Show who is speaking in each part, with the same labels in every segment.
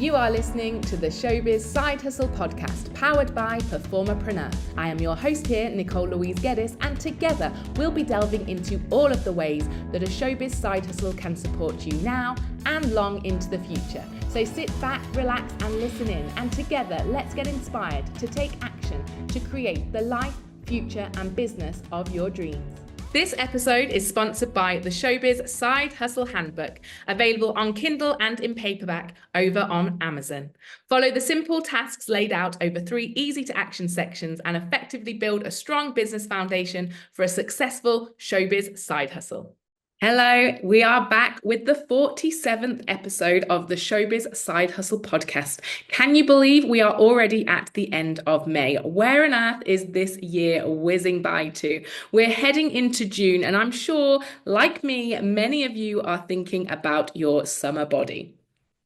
Speaker 1: You are listening to the Showbiz Side Hustle Podcast, powered by PerformerPreneur. I am your host here, Nicole Louise Geddes, and together we'll be delving into all of the ways that a showbiz side hustle can support you now and long into the future. So sit back, relax, and listen in, and together let's get inspired to take action to create the life, future, and business of your dreams. This episode is sponsored by the Showbiz Side Hustle Handbook, available on Kindle and in paperback over on Amazon. Follow the simple tasks laid out over 3 easy-to-action sections and effectively build a strong business foundation for a successful showbiz side hustle. Hello, we are back with the 47th episode of the Showbiz Side Hustle Podcast. Can you believe we are already at the end of May? Where on earth is this year whizzing by to? We're heading into June, and I'm sure, like me, many of you are thinking about your summer body.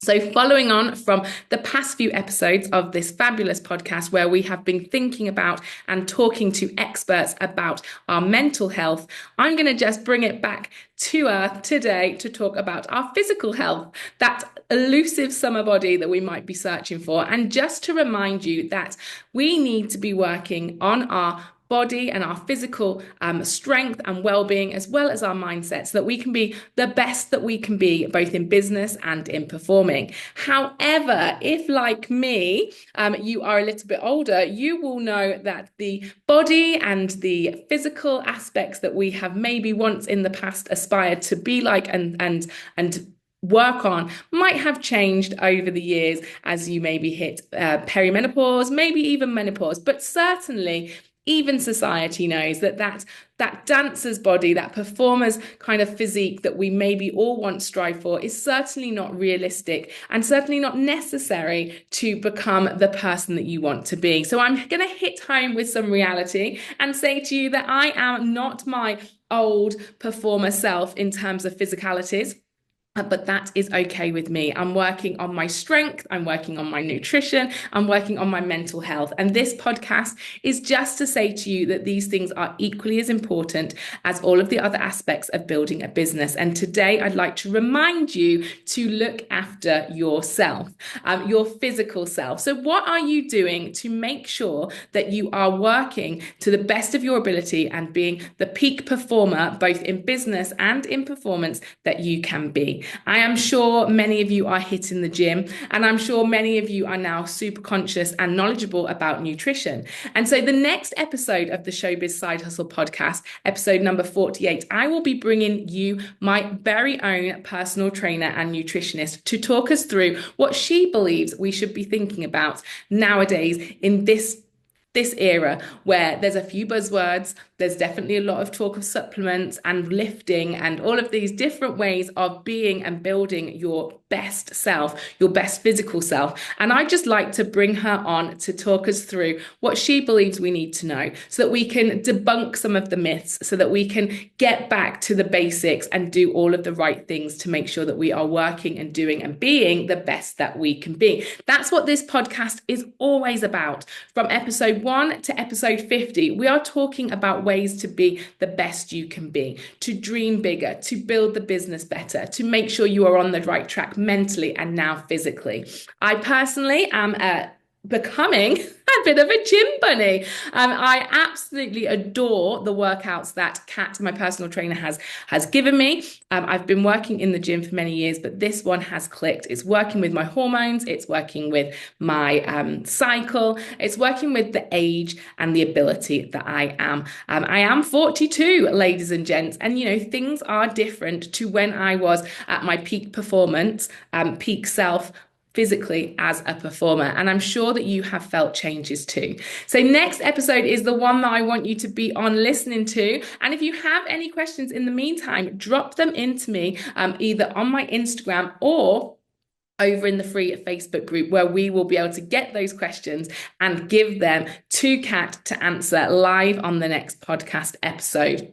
Speaker 1: So following on from the past few episodes of this fabulous podcast where we have been thinking about and talking to experts about our mental health, I'm going to just bring it back to earth today to talk about our physical health, that elusive summer body that we might be searching for. And just to remind you that we need to be working on our body and our physical strength and well-being, as well as our mindset, so that we can be the best that we can be, both in business and in performing. However, if like me, you are a little bit older, you will know that the body and the physical aspects that we have maybe once in the past aspired to be like and work on might have changed over the years as you maybe hit perimenopause, maybe even menopause, but certainly even society knows that dancer's body, that performer's kind of physique that we maybe all want to strive for is certainly not realistic and certainly not necessary to become the person that you want to be. So I'm going to hit home with some reality and say to you that I am not my old performer self in terms of physicalities. But that is okay with me. I'm working on my strength. I'm working on my nutrition. I'm working on my mental health. And this podcast is just to say to you that these things are equally as important as all of the other aspects of building a business. And today I'd like to remind you to look after yourself, your physical self. So what are you doing to make sure that you are working to the best of your ability and being the peak performer, both in business and in performance, that you can be? I am sure many of you are hitting the gym, and I'm sure many of you are now super conscious and knowledgeable about nutrition. And so the next episode of the Showbiz Side Hustle Podcast, episode number 48, I will be bringing you my very own personal trainer and nutritionist to talk us through what she believes we should be thinking about nowadays in this era where there's a few buzzwords. There's definitely a lot of talk of supplements and lifting and all of these different ways of being and building your best self, your best physical self. And I'd just like to bring her on to talk us through what she believes we need to know so that we can debunk some of the myths, so that we can get back to the basics and do all of the right things to make sure that we are working and doing and being the best that we can be. That's what this podcast is always about. From episode 1 to episode 50, we are talking about ways to be the best you can be, to dream bigger, to build the business better, to make sure you are on the right track mentally and now physically. I personally am becoming a bit of a gym bunny. I absolutely adore the workouts that Kat, my personal trainer, has given me. I've been working in the gym for many years, but this one has clicked. It's working with my hormones. It's working with my cycle. It's working with the age and the ability that I am. I am 42, ladies and gents, and things are different to when I was at my peak performance, peak self, physically as a performer. And I'm sure that you have felt changes too. So next episode is the one that I want you to be on listening to. And if you have any questions in the meantime, drop them into me either on my Instagram or over in the free Facebook group, where we will be able to get those questions and give them to Kat to answer live on the next podcast episode.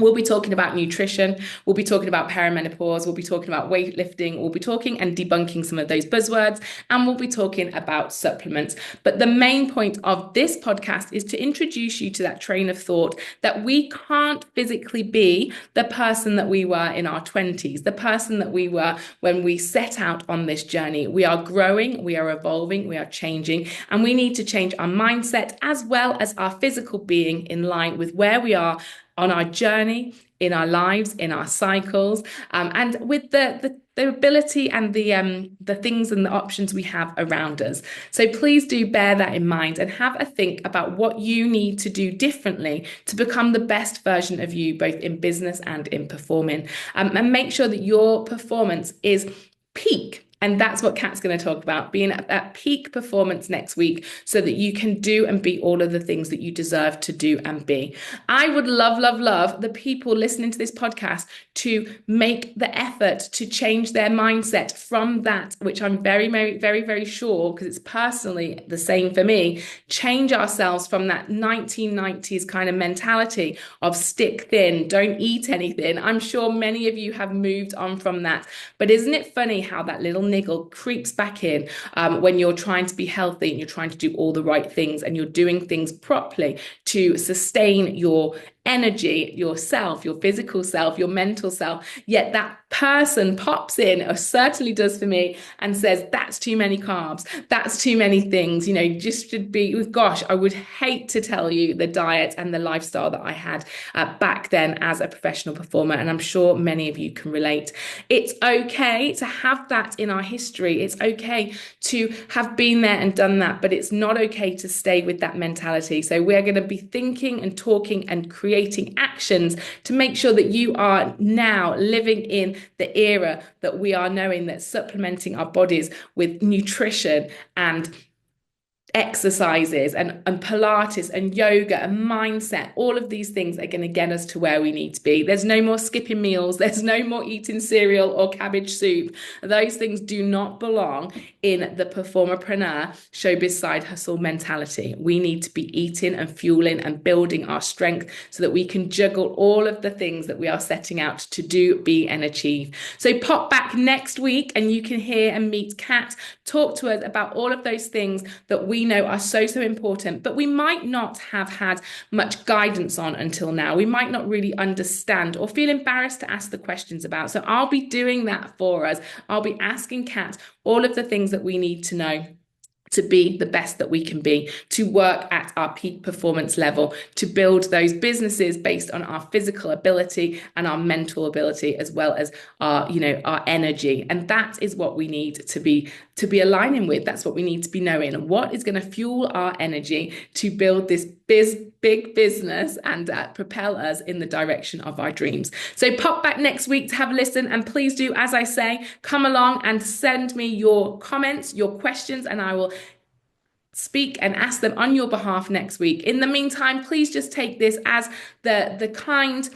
Speaker 1: We'll be talking about nutrition. We'll be talking about perimenopause. We'll be talking about weightlifting. We'll be talking and debunking some of those buzzwords. And we'll be talking about supplements. But the main point of this podcast is to introduce you to that train of thought that we can't physically be the person that we were in our 20s, the person that we were when we set out on this journey. We are growing, we are evolving, we are changing, and we need to change our mindset as well as our physical being in line with where we are on our journey, in our lives, in our cycles, and with the ability and the things and the options we have around us. So please do bear that in mind and have a think about what you need to do differently to become the best version of you, both in business and in performing. And make sure that your performance is peak. And that's what Kat's going to talk about, being at peak performance next week so that you can do and be all of the things that you deserve to do and be. I would love the people listening to this podcast to make the effort to change their mindset from that, which I'm very sure, because it's personally the same for me, change ourselves from that 1990s kind of mentality of stick thin, don't eat anything. I'm sure many of you have moved on from that. But isn't it funny how that little niggle creeps back in when you're trying to be healthy and you're trying to do all the right things and you're doing things properly to sustain your energy, yourself, your physical self, your mental self, yet that person pops in, or certainly does for me, and says, that's too many carbs, that's too many things, just should be, gosh, I would hate to tell you the diet and the lifestyle that I had back then as a professional performer, and I'm sure many of you can relate. It's okay to have that in our history. It's okay to have been there and done that, but it's not okay to stay with that mentality. So we're going to be thinking and talking and creating actions to make sure that you are now living in the era that we are knowing, that supplementing our bodies with nutrition and exercises and Pilates and yoga and mindset, all of these things are going to get us to where we need to be. There's no more skipping meals. There's no more eating cereal or cabbage soup. Those things do not belong in the PerformerPreneur Showbiz Side Hustle mentality. We need to be eating and fueling and building our strength so that we can juggle all of the things that we are setting out to do, be, and achieve. So pop back next week and you can hear and meet Kat talk to us about all of those things that we know are so important, but we might not have had much guidance on until now. We might not really understand or feel embarrassed to ask the questions about. So I'll be doing that for us. I'll be asking Kat all of the things that we need to know to be the best that we can be, to work at our peak performance level, to build those businesses based on our physical ability and our mental ability, as well as our energy. And that is what we need to be aligning with. That's what we need to be knowing. And what is going to fuel our energy to build this big business and propel us in the direction of our dreams. So pop back next week to have a listen, and please do, as I say, come along and send me your comments, your questions, and I will speak and ask them on your behalf next week. In the meantime, please just take this as the kind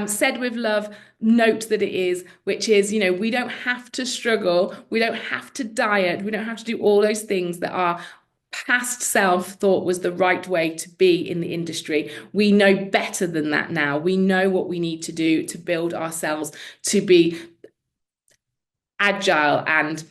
Speaker 1: said with love note that it is, which is, we don't have to struggle, we don't have to diet, we don't have to do all those things that our past self thought was the right way to be in the industry. We know better than that now. We know what we need to do to build ourselves to be agile and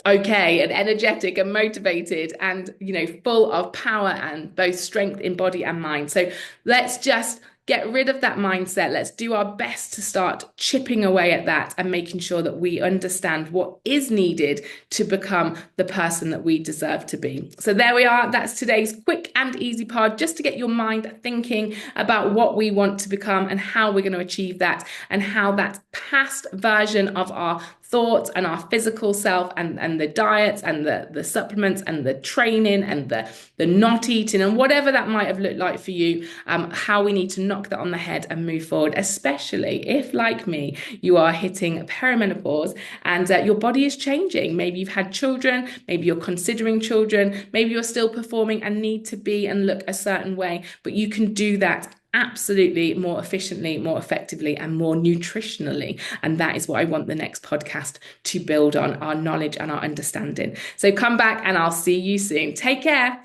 Speaker 1: okay and energetic and motivated and full of power and both strength in body and mind. So let's just get rid of that mindset. Let's do our best to start chipping away at that and making sure that we understand what is needed to become the person that we deserve to be. So there we are. That's today's quick and easy pod, just to get your mind thinking about what we want to become and how we're going to achieve that, and how that past version of our thoughts and our physical self and the diets and the supplements and the training and the not eating and whatever that might have looked like for you, how we need to knock that on the head and move forward, especially if, like me, you are hitting perimenopause and your body is changing. Maybe you've had children, maybe you're considering children, maybe you're still performing and need to be and look a certain way, but you can do that absolutely more efficiently, more effectively, and more nutritionally. And that is what I want the next podcast to build on, our knowledge and our understanding. So come back and I'll see you soon. Take care.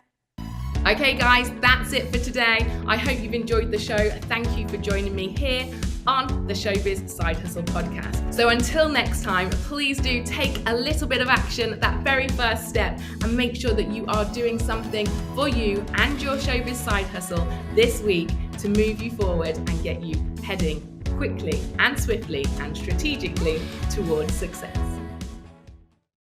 Speaker 1: Okay guys, that's it for today. I hope you've enjoyed the show. Thank you for joining me here on the Showbiz Side Hustle Podcast. So until next time, please do take a little bit of action, that very first step, and make sure that you are doing something for you and your Showbiz Side Hustle this week to move you forward and get you heading quickly and swiftly and strategically towards success.